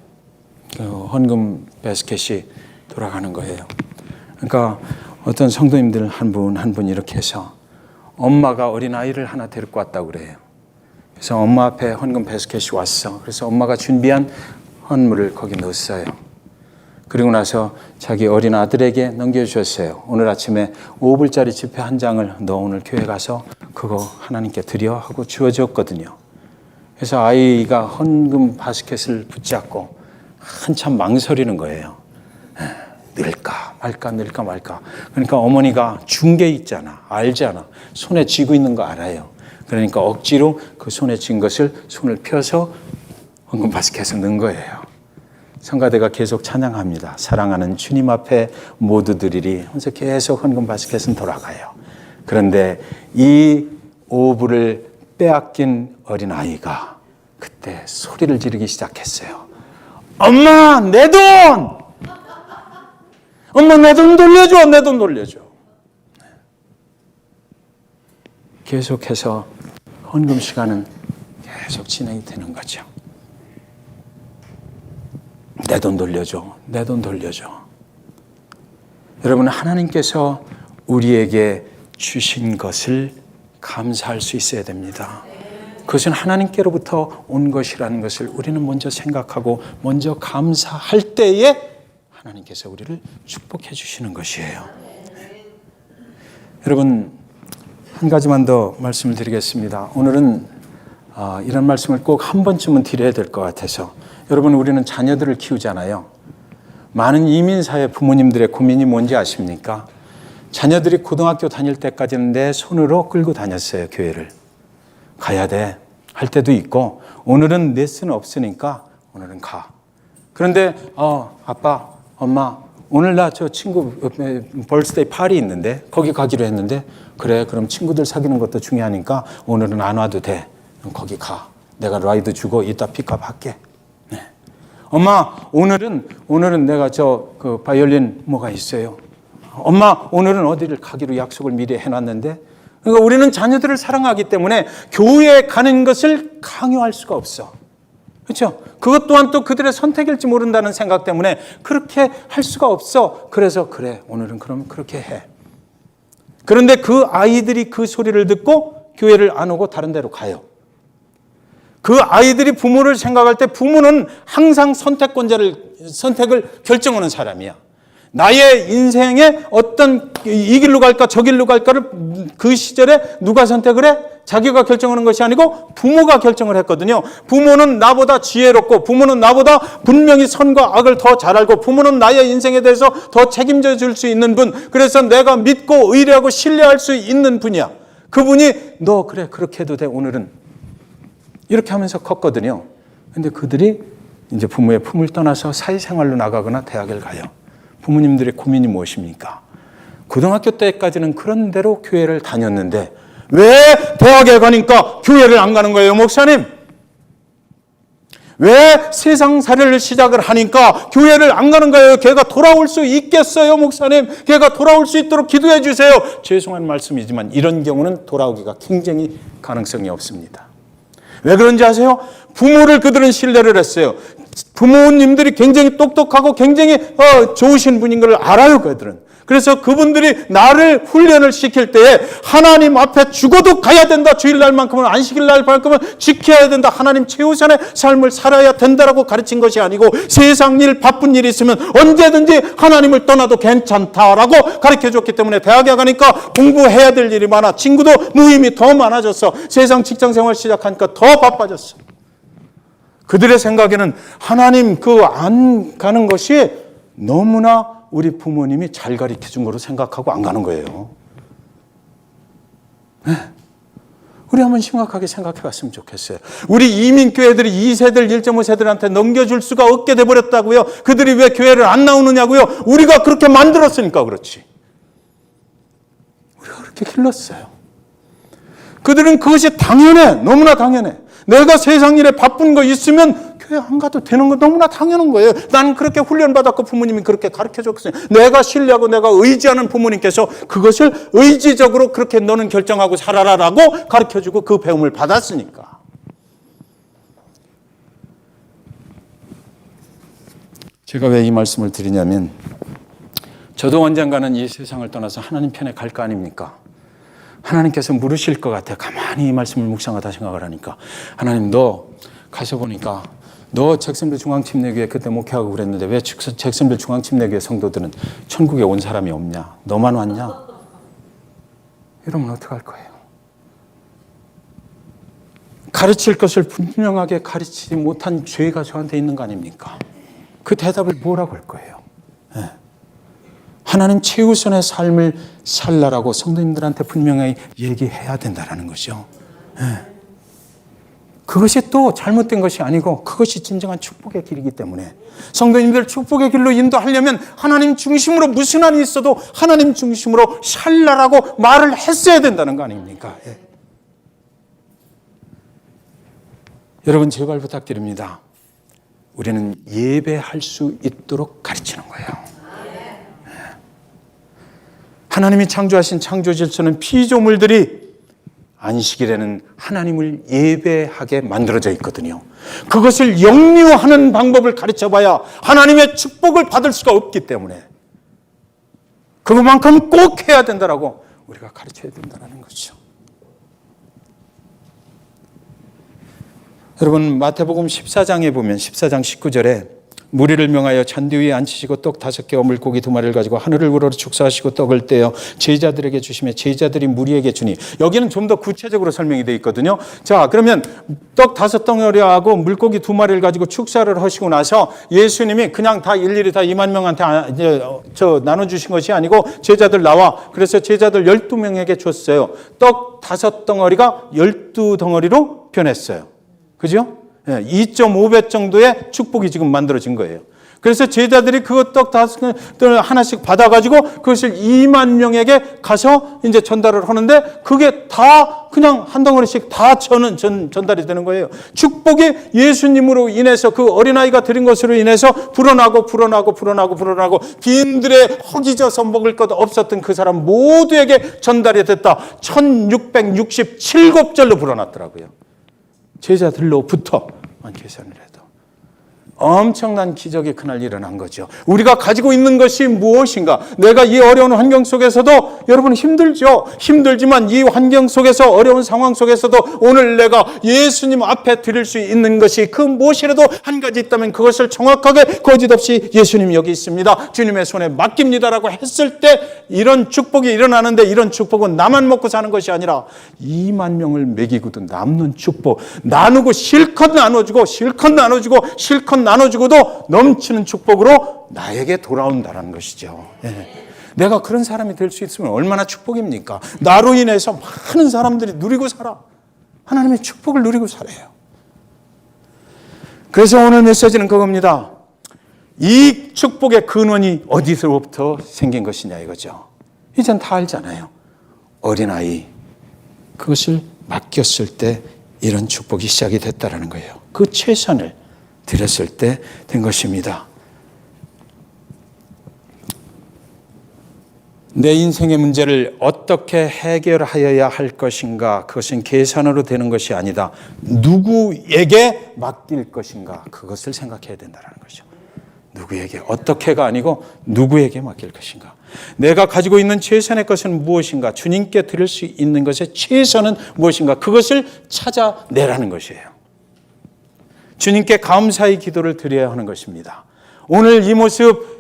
그 헌금 바스켓이 돌아가는 거예요. 그러니까 어떤 성도님들 한 분 이렇게 해서 엄마가 어린아이를 하나 데리고 왔다고 그래요. 그래서 엄마 앞에 헌금 바스켓이 왔어. 그래서 엄마가 준비한 헌물을 거기 넣었어요. 그리고 나서 자기 어린 아들에게 넘겨주셨어요. 오늘 아침에 5불짜리 지폐 한 장을 너 오늘 교회 가서 그거 하나님께 드려 하고 주어졌거든요. 그래서 아이가 헌금 바스켓을 붙잡고 한참 망설이는 거예요. 넣을까 말까. 그러니까 어머니가 준 게 있잖아. 알잖아. 손에 쥐고 있는 거 알아요. 그러니까 억지로 그 손에 쥔 것을 손을 펴서 헌금 바스켓에 넣은 거예요. 성가대가 계속 찬양합니다. 사랑하는 주님 앞에 모두 드리리 하면서 계속 헌금 바스켓은 돌아가요. 그런데 이 5불을 빼앗긴 어린아이가 그때 소리를 지르기 시작했어요. 엄마, 내 돈! 엄마, 내 돈 돌려줘! 내 돈 돌려줘! 계속해서 헌금 시간은 계속 진행이 되는 거죠. 내 돈 돌려줘. 내 돈 돌려줘. 여러분, 하나님께서 우리에게 주신 것을 감사할 수 있어야 됩니다. 그것은 하나님께로부터 온 것이라는 것을 우리는 먼저 생각하고 먼저 감사할 때에 하나님께서 우리를 축복해 주시는 것이에요. 여러분, 한 가지만 더 말씀을 드리겠습니다. 오늘은 이런 말씀을 꼭 한 번쯤은 드려야 될 것 같아서. 여러분, 우리는 자녀들을 키우잖아요. 많은 이민사회 부모님들의 고민이 뭔지 아십니까? 자녀들이 고등학교 다닐 때까지는 내 손으로 끌고 다녔어요. 교회를. 가야 돼 할 때도 있고, 오늘은 레슨 없으니까 오늘은 가. 그런데 아빠, 엄마, 오늘 나 저 친구 벌스데이 파티 있는데 거기 가기로 했는데, 그래, 그럼 친구들 사귀는 것도 중요하니까 오늘은 안 와도 돼. 그럼 거기 가. 내가 라이드 주고 이따 픽업 할게. 네. 엄마, 오늘은 내가 그 바이올린 뭐가 있어요. 엄마, 오늘은 어디를 가기로 약속을 미리 해놨는데. 그러니까 우리는 자녀들을 사랑하기 때문에 교회에 가는 것을 강요할 수가 없어. 그렇죠? 그것 또한 또 그들의 선택일지 모른다는 생각 때문에 그렇게 할 수가 없어. 그래서 그래, 오늘은 그럼 그렇게 해. 그런데 그 아이들이 그 소리를 듣고 교회를 안 오고 다른 데로 가요. 그 아이들이 부모를 생각할 때 부모는 항상 선택을 결정하는 사람이야. 나의 인생에 어떤 이 길로 갈까 저 길로 갈까를 그 시절에 누가 선택을 해? 자기가 결정하는 것이 아니고 부모가 결정을 했거든요. 부모는 나보다 지혜롭고, 부모는 나보다 분명히 선과 악을 더 잘 알고, 부모는 나의 인생에 대해서 더 책임져 줄 수 있는 분, 그래서 내가 믿고 의뢰하고 신뢰할 수 있는 분이야. 그분이 너 그래 그렇게 해도 돼 오늘은, 이렇게 하면서 컸거든요. 근데 그들이 이제 부모의 품을 떠나서 사회생활로 나가거나 대학을 가요. 부모님들의 고민이 무엇입니까? 고등학교 때까지는 그런 대로 교회를 다녔는데 왜 대학에 가니까 교회를 안 가는 거예요, 목사님? 왜 세상살이를 시작을 하니까 교회를 안 가는 거예요? 걔가 돌아올 수 있겠어요, 목사님? 걔가 돌아올 수 있도록 기도해 주세요. 죄송한 말씀이지만 이런 경우는 돌아오기가 굉장히 가능성이 없습니다. 왜 그런지 아세요? 부모를 그들은 신뢰를 했어요. 부모님들이 굉장히 똑똑하고 굉장히 좋으신 분인 걸 알아요, 그들은. 그래서 그분들이 나를 훈련을 시킬 때에 하나님 앞에 죽어도 가야 된다. 주일날만큼은, 안식일날만큼은 지켜야 된다. 하나님 최우선의 삶을 살아야 된다라고 가르친 것이 아니고, 세상 일, 바쁜 일이 있으면 언제든지 하나님을 떠나도 괜찮다라고 가르쳐줬기 때문에 대학에 가니까 공부해야 될 일이 많아. 친구도 모임이 더 많아졌어. 세상 직장생활 시작하니까 더 바빠졌어. 그들의 생각에는 하나님 안 가는 것이 너무나 우리 부모님이 잘 가르쳐준 거로 생각하고 안 가는 거예요. 네. 우리 한번 심각하게 생각해 봤으면 좋겠어요. 우리 이민교회들이 2세들, 1.5세들한테 넘겨줄 수가 없게 돼버렸다고요. 그들이 왜 교회를 안 나오느냐고요. 우리가 그렇게 만들었으니까 그렇지. 우리가 그렇게 길렀어요. 그들은 그것이 당연해. 너무나 당연해. 내가 세상 일에 바쁜 거 있으면 교회 안 가도 되는 거 너무나 당연한 거예요. 난 그렇게 훈련받았고 부모님이 그렇게 가르쳐줬어요. 내가 신뢰하고 내가 의지하는 부모님께서 그것을 의지적으로 그렇게 너는 결정하고 살아라라고 가르쳐주고 그 배움을 받았으니까. 제가 왜 이 말씀을 드리냐면 저도 언젠가는 이 세상을 떠나서 하나님 편에 갈 거 아닙니까? 하나님께서 물으실 것 같아요. 가만히 이 말씀을 묵상하다 생각을 하니까. 하나님, 너 가서 보니까 너 잭슨빌 중앙침례교회 그때 목회하고 그랬는데 왜 잭슨빌 중앙침례교회 성도들은 천국에 온 사람이 없냐? 너만 왔냐? 이러면 어떡할 거예요? 가르칠 것을 분명하게 가르치지 못한 죄가 저한테 있는 거 아닙니까? 그 대답을 뭐라고 할 거예요? 네. 하나님 최우선의 삶을 살라라고 성도님들한테 분명히 얘기해야 된다는 것이죠. 네. 그것이 또 잘못된 것이 아니고 그것이 진정한 축복의 길이기 때문에 성도님들 축복의 길로 인도하려면 하나님 중심으로 무슨 한이 있어도 하나님 중심으로 살라라고 말을 했어야 된다는 거 아닙니까? 네. 여러분 제발 부탁드립니다. 우리는 예배할 수 있도록 가르치는 거예요. 하나님이 창조하신 창조 질서는 피조물들이 안식일에는 하나님을 예배하게 만들어져 있거든요. 그것을 역류하는 방법을 가르쳐봐야 하나님의 축복을 받을 수가 없기 때문에 그것만큼 꼭 해야 된다라고 우리가 가르쳐야 된다는 거죠. 여러분 마태복음 14장에 보면 14장 19절에 무리를 명하여 잔디 위에 앉히시고 떡 5개와 물고기 2마리를 가지고 하늘을 우러러 축사하시고 떡을 떼어 제자들에게 주시며 제자들이 무리에게 주니 여기는 좀 더 구체적으로 설명이 되어 있거든요. 자 그러면 떡 5덩어리하고 물고기 2마리를 가지고 축사를 하시고 나서 예수님이 그냥 다 일일이 다 2만 명한테 나눠주신 것이 아니고 제자들 나와 그래서 제자들 12명에게 줬어요. 떡 5덩어리가 12덩어리로 변했어요. 그죠? 2.5배 정도의 축복이 지금 만들어진 거예요. 그래서 제자들이 그 떡 5을 하나씩 받아가지고 그것을 2만 명에게 가서 이제 전달을 하는데 그게 다 그냥 한 덩어리씩 다 전달이 되는 거예요. 축복이 예수님으로 인해서 그 어린아이가 드린 것으로 인해서 불어나고 빈들에 허기져서 먹을 것 없었던 그 사람 모두에게 전달이 됐다. 1667곱절로 불어났더라고요. 제자들로부터 계산을 해도 엄청난 기적이 그날 일어난 거죠. 우리가 가지고 있는 것이 무엇인가? 내가 이 어려운 환경 속에서도 여러분 힘들죠. 힘들지만 이 환경 속에서 어려운 상황 속에서도 오늘 내가 예수님 앞에 드릴 수 있는 것이 그 무엇이라도 한 가지 있다면 그것을 정확하게 거짓 없이 예수님 여기 있습니다. 주님의 손에 맡깁니다라고 했을 때 이런 축복이 일어나는데 이런 축복은 나만 먹고 사는 것이 아니라 2만 명을 먹이고도 남는 축복 나누고 실컷 나눠주고 나눠주고도 넘치는 축복으로 나에게 돌아온다는 것이죠. 예. 내가 그런 사람이 될 수 있으면 얼마나 축복입니까? 나로 인해서 많은 사람들이 누리고 살아. 하나님의 축복을 누리고 살아요. 그래서 오늘 메시지는 그겁니다. 이 축복의 근원이 어디서부터 생긴 것이냐 이거죠. 이젠 다 알잖아요. 어린아이 그것을 맡겼을 때 이런 축복이 시작이 됐다는 거예요. 그 최선을 드렸을 때 된 것입니다. 내 인생의 문제를 어떻게 해결하여야 할 것인가? 그것은 계산으로 되는 것이 아니다. 누구에게 맡길 것인가? 그것을 생각해야 된다는 거죠. 누구에게, 어떻게가 아니고 누구에게 맡길 것인가? 내가 가지고 있는 최선의 것은 무엇인가? 주님께 드릴 수 있는 것의 최선은 무엇인가? 그것을 찾아내라는 것이에요. 주님께 감사의 기도를 드려야 하는 것입니다. 오늘 이 모습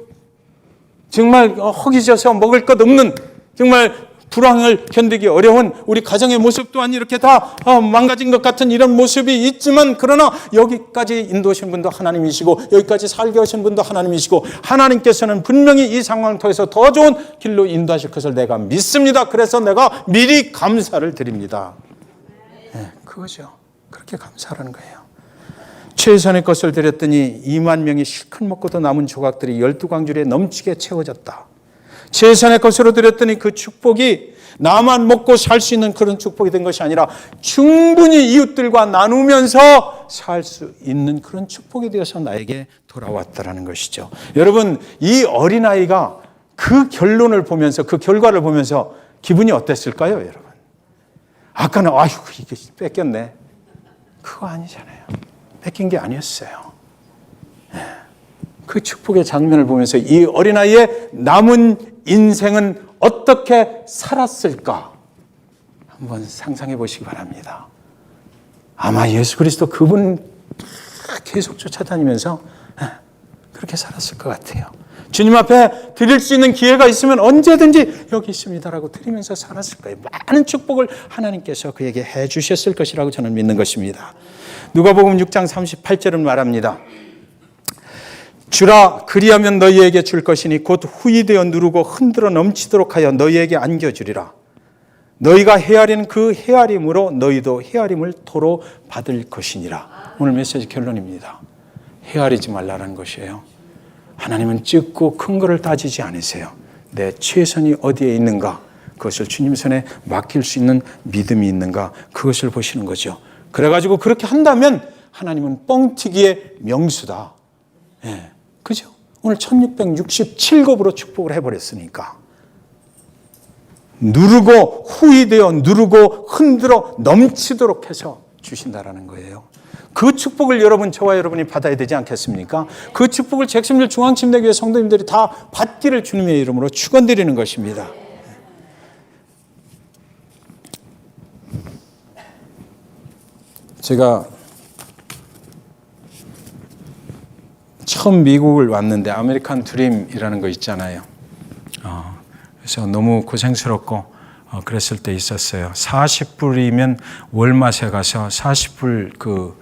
정말 허기져서 먹을 것 없는 정말 불황을 견디기 어려운 우리 가정의 모습 또한 이렇게 다 망가진 것 같은 이런 모습이 있지만 그러나 여기까지 인도하신 분도 하나님이시고 여기까지 살게 하신 분도 하나님이시고 하나님께서는 분명히 이 상황을 통해서 더 좋은 길로 인도하실 것을 내가 믿습니다. 그래서 내가 미리 감사를 드립니다. 네, 그거죠. 그렇게 감사하는 거예요. 최선의 것을 드렸더니 2만 명이 실컷 먹고도 남은 조각들이 12광주리에 넘치게 채워졌다. 최선의 것으로 드렸더니 그 축복이 나만 먹고 살 수 있는 그런 축복이 된 것이 아니라 충분히 이웃들과 나누면서 살 수 있는 그런 축복이 되어서 나에게 돌아왔다라는 것이죠. 여러분, 이 어린아이가 그 결론을 보면서, 그 결과를 보면서 기분이 어땠을까요, 여러분? 아까는 아이고 이게 뺏겼네. 그거 아니잖아요. 뺏긴 게 아니었어요. 그 축복의 장면을 보면서 이 어린아이의 남은 인생은 어떻게 살았을까? 한번 상상해 보시기 바랍니다. 아마 예수 그리스도 그분 계속 쫓아다니면서 그렇게 살았을 것 같아요. 주님 앞에 드릴 수 있는 기회가 있으면 언제든지 여기 있습니다라고 드리면서 살았을 거예요. 많은 축복을 하나님께서 그에게 해 주셨을 것이라고 저는 믿는 것입니다. 누가복음 6장 38절은 말합니다. 주라, 그리하면 너희에게 줄 것이니 곧 후이되어 누르고 흔들어 넘치도록 하여 너희에게 안겨주리라. 너희가 헤아리는 그 헤아림으로 너희도 헤아림을 도로 받을 것이니라. 오늘 메시지 결론입니다. 헤아리지 말라는 것이에요. 하나님은 작고 큰 것을 따지지 않으세요. 내 최선이 어디에 있는가, 그것을 주님 손에 맡길 수 있는 믿음이 있는가, 그것을 보시는 거죠. 그래가지고 그렇게 한다면 하나님은 뻥튀기의 명수다. 예, 그죠? 오늘 1667곱으로 축복을 해버렸으니까. 누르고 후이되어 누르고 흔들어 넘치도록 해서 주신다라는 거예요. 그 축복을 여러분, 저와 여러분이 받아야 되지 않겠습니까? 그 축복을 잭슨빌 중앙침례교회 성도님들이 다 받기를 주님의 이름으로 축원드리는 것입니다. 제가 처음 미국을 왔는데 아메리칸 드림이라는 거 있잖아요. 그래서 너무 고생스럽고 그랬을 때 있었어요. 40불이면 월마트에 가서 40불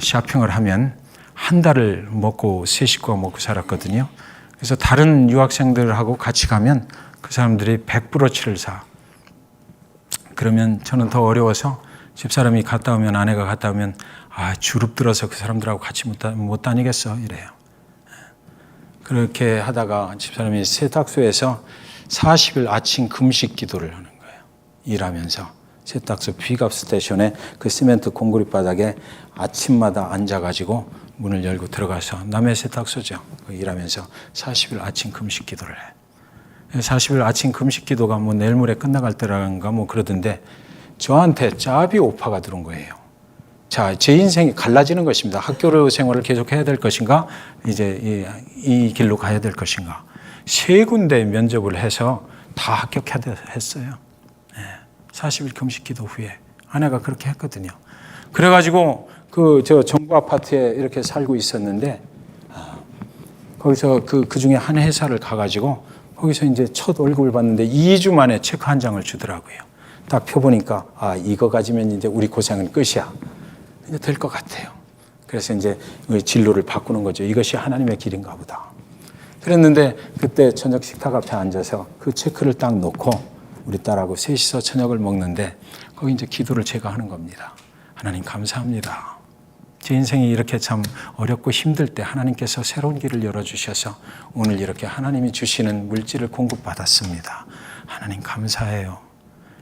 쇼핑을 하면 한 달을 먹고 세 식구가 먹고 살았거든요. 그래서 다른 유학생들하고 같이 가면 그 사람들이 100브로치를 사. 그러면 저는 더 어려워서 집사람이 갔다 오면, 아내가 갔다 오면 주눅 들어서 그 사람들하고 같이 못 다니겠어 이래요. 그렇게 하다가 집사람이 세탁소에서 40일 아침 금식 기도를 하는 거예요. 일하면서 세탁소 픽업 스테이션에 그 시멘트 콘크리트 바닥에 아침마다 앉아가지고 문을 열고 들어가서, 남의 세탁소죠, 일하면서 40일 아침 금식 기도를 해. 40일 아침 금식 기도가 뭐 내일 모레 끝나갈 때라는가 뭐 그러던데 저한테 짜비 오파가 들어온 거예요. 자, 제 인생이 갈라지는 것입니다. 학교 생활을 계속 해야 될 것인가, 이제 이 길로 가야 될 것인가. 3군데 면접을 해서 다 합격했어요. 40일 금식 기도 후에 아내가 그렇게 했거든요. 그래가지고 저 정부 아파트에 이렇게 살고 있었는데 거기서 그 중에 한 회사를 가가지고 거기서 이제 첫 월급을 받는데 2주 만에 체크 한 장을 주더라고요. 딱 펴보니까 이거 가지면 이제 우리 고생은 끝이야. 이제 될 것 같아요. 그래서 이제 진로를 바꾸는 거죠. 이것이 하나님의 길인가 보다. 그랬는데 그때 저녁 식탁 앞에 앉아서 그 체크를 딱 놓고 우리 딸하고 셋이서 저녁을 먹는데 거기 이제 기도를 제가 하는 겁니다. 하나님 감사합니다. 제 인생이 이렇게 참 어렵고 힘들 때 하나님께서 새로운 길을 열어주셔서 오늘 이렇게 하나님이 주시는 물질을 공급받았습니다. 하나님 감사해요.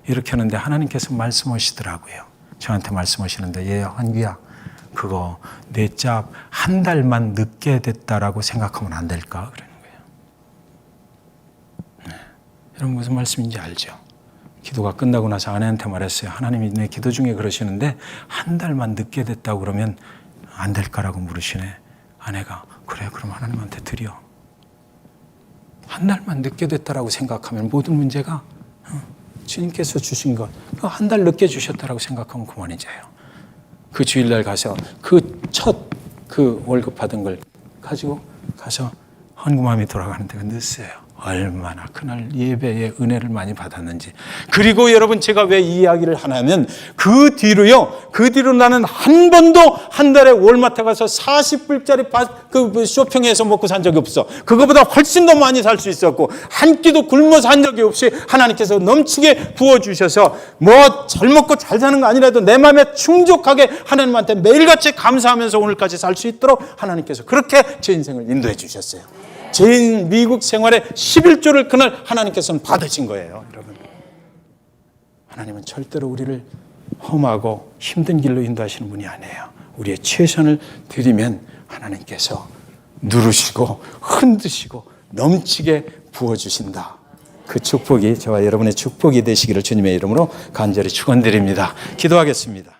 이렇게 하는데 하나님께서 말씀하시더라고요. 저한테 말씀하시는데, 얘 한규야, 그거 내 짭 한 달만 늦게 됐다라고 생각하면 안 될까? 그러는 거예요. 네. 여러분 무슨 말씀인지 알죠? 기도가 끝나고 나서 아내한테 말했어요. 하나님이 내 기도 중에 그러시는데 한 달만 늦게 됐다고 그러면 안 될까라고 물으시네. 아내가 그래, 그럼 하나님한테 드려. 한 달만 늦게 됐다라고 생각하면 모든 문제가 주님께서 주신 것 한 달 늦게 주셨다라고 생각하면 그만이죠요. 그 주일날 가서 첫 월급 받은 걸 가지고 가서 헌금함이 돌아가는 데가 늦어요. 얼마나 그날 예배의 은혜를 많이 받았는지. 그리고 여러분, 제가 왜 이 이야기를 하냐면 그 뒤로 나는 한 번도 한 달에 월마트 가서 40불짜리 쇼핑해서 먹고 산 적이 없어. 그거보다 훨씬 더 많이 살 수 있었고 한 끼도 굶어 산 적이 없이 하나님께서 넘치게 부어주셔서 뭐 잘 먹고 잘 사는 거 아니라도 내 마음에 충족하게 하나님한테 매일같이 감사하면서 오늘까지 살 수 있도록 하나님께서 그렇게 제 인생을 인도해 주셨어요. 제 미국 생활의 11조를 그날 하나님께서는 받으신 거예요, 여러분. 하나님은 절대로 우리를 험하고 힘든 길로 인도하시는 분이 아니에요. 우리의 최선을 드리면 하나님께서 누르시고 흔드시고 넘치게 부어주신다. 그 축복이 저와 여러분의 축복이 되시기를 주님의 이름으로 간절히 축원드립니다. 기도하겠습니다.